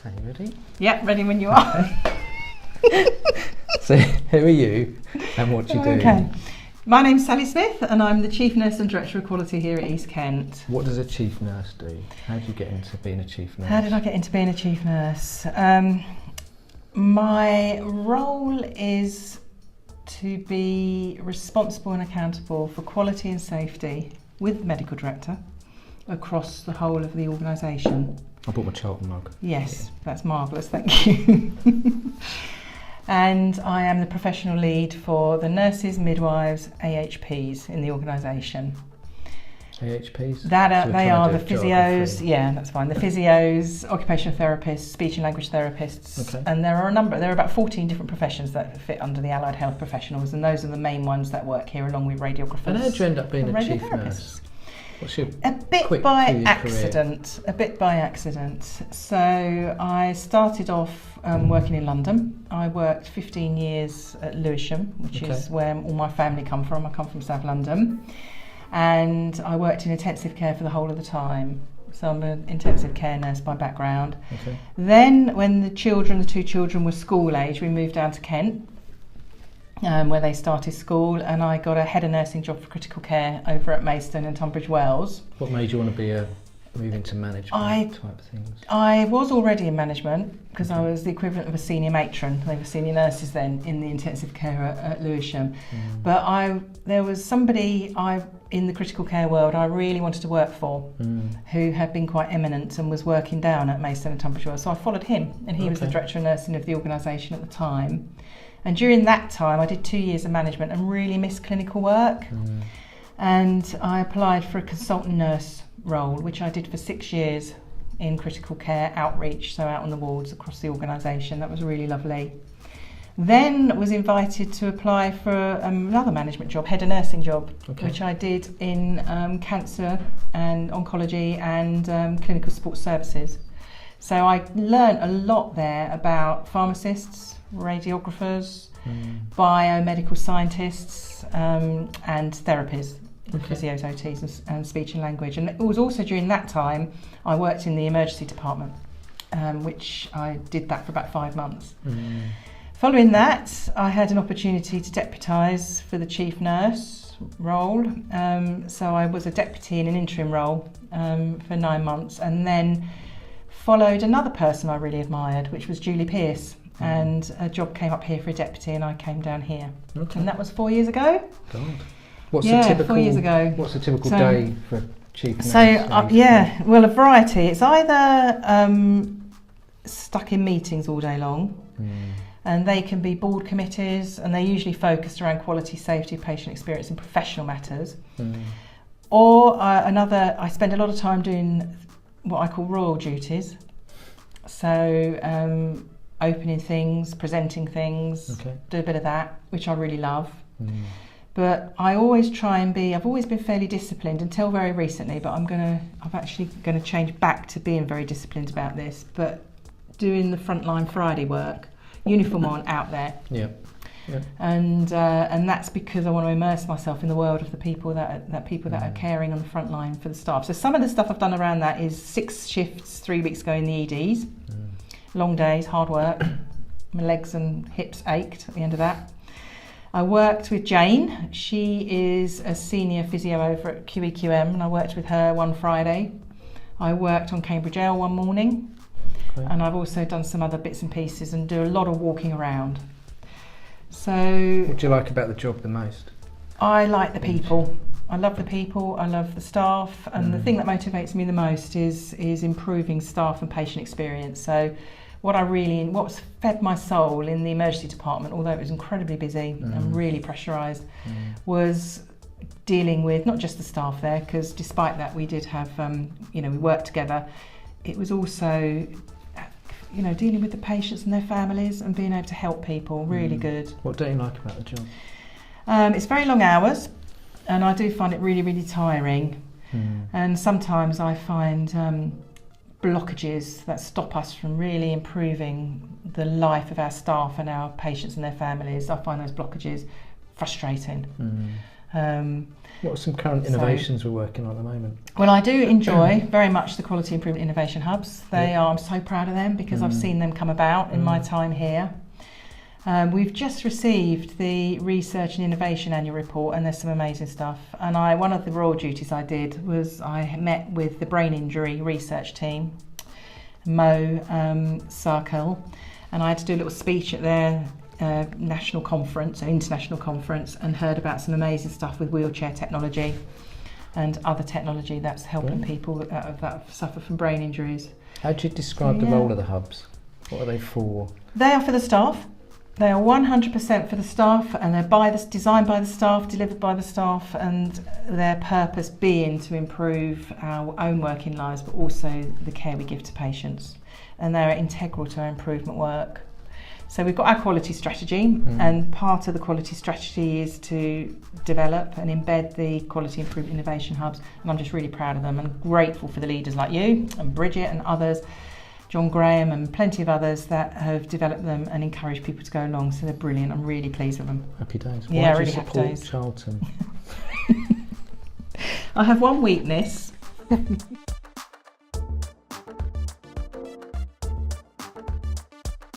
Are you ready? Yeah, ready when you are. So, who are you and what do you do? Okay. My name's Sally Smith and I'm the Chief Nurse and Director of Quality here at East Kent. What does a chief nurse do? How did you get into being a chief nurse? How did I get into being a chief nurse? My role is to be responsible and accountable for quality and safety with the medical director across the whole of the organisation. I bought my Charlton mug. Yes, that's marvellous, thank you. And I am the professional lead for the nurses, midwives, AHPs in the organisation. AHPs? They are the physios, yeah, that's fine. The physios, occupational therapists, speech and language therapists, Okay. and there are about 14 different professions that fit under the allied health professionals, and those are the main ones that work here, along with radiographers. And how did you end up being and a chief radiotherapists. nurse? What's your A bit quick by through your accident. A bit by accident. So I started off working in London. I worked 15 years at Lewisham, which is where all my family come from. I come from South London. And I worked in intensive care for the whole of the time. So I'm an intensive care nurse by background. Okay. Then when the two children were school age, we moved down to Kent, where they started school, and I got a head of nursing job for critical care over at Maidstone and Tunbridge Wells. What made you want to move into management type things? I was already in management because I was the equivalent of a senior matron. They were senior nurses then in the intensive care at Lewisham. But there was somebody in the critical care world I really wanted to work for who had been quite eminent and was working down at Maidstone and Tunbridge Wells. So I followed him, and he was the director of nursing of the organisation at the time. And during that time, I did 2 years of management and really missed clinical work. And I applied for a consultant nurse role, which I did for 6 years in critical care outreach, so out on the wards across the organisation. That was really lovely. Then was invited to apply for another management job, head of nursing job, which I did in cancer and oncology and clinical support services. So I learned a lot there about pharmacists, radiographers, biomedical scientists and therapists, physios, OTs and speech and language. And it was also during that time I worked in the emergency department, which I did that for about 5 months. Following that, I had an opportunity to deputise for the chief nurse role. So I was a deputy in an interim role for 9 months, and then followed another person I really admired, which was Julie Pearce. And a job came up here for a deputy, and I came down here. And that was 4 years ago. God. What's a typical 4 years ago. What's a typical day for a chief nurse? Well, a variety. It's either stuck in meetings all day long, and they can be board committees, and they're usually focused around quality, safety, patient experience and professional matters. Or I spend a lot of time doing what I call royal duties. So opening things, presenting things, do a bit of that, which I really love. But I always try and I've always been fairly disciplined until very recently, but I'm actually going to change back to being very disciplined about this, but doing the frontline Friday work, uniform on, out there. And that's because I want to immerse myself in the world of the people that are caring on the front line for the staff. So some of the stuff I've done around that is 6 shifts 3 weeks ago in the EDs. Long days, hard work. My legs and hips ached at the end of that. I worked with Jane. She is a senior physio over at QEQM, and I worked with her one Friday. I worked on Cambridge Ale one morning, and I've also done some other bits and pieces and do a lot of walking around. So, what do you like about the job the most? I like the people. I love the people, I love the staff, and the thing that motivates me the most is improving staff and patient experience. So what's fed my soul in the emergency department, although it was incredibly busy and really pressurised, was dealing with not just the staff there, because despite that we did have, we worked together. It was also, dealing with the patients and their families and being able to help people, really good. What don't you like about the job? It's very long hours, and I do find it really, really tiring. And sometimes I find blockages that stop us from really improving the life of our staff and our patients and their families. I find those blockages frustrating. What are some current innovations we're working on at the moment? Well, I do enjoy very much the Quality Improvement Innovation Hubs. I'm so proud of them because I've seen them come about in my time here. We've just received the Research and Innovation Annual Report, and there's some amazing stuff. And one of the royal duties I did was I met with the brain injury research team, Mo Sarkel, and I had to do a little speech at their national conference, an international conference, and heard about some amazing stuff with wheelchair technology and other technology that's helping people that suffer from brain injuries. How do you describe the role of the hubs? What are they for? They are for the staff. They are 100% for the staff, and they're designed by the staff, delivered by the staff, and their purpose being to improve our own working lives, but also the care we give to patients. And they're integral to our improvement work. So we've got our quality strategy, and part of the quality strategy is to develop and embed the Quality Improvement Innovation Hubs, and I'm just really proud of them and grateful for the leaders like you and Bridget and others, John Graham and plenty of others that have developed them and encouraged people to go along. So they're brilliant. I'm really pleased with them. Happy days. Yeah, Why do really you happy support days. Charlton? I have one weakness.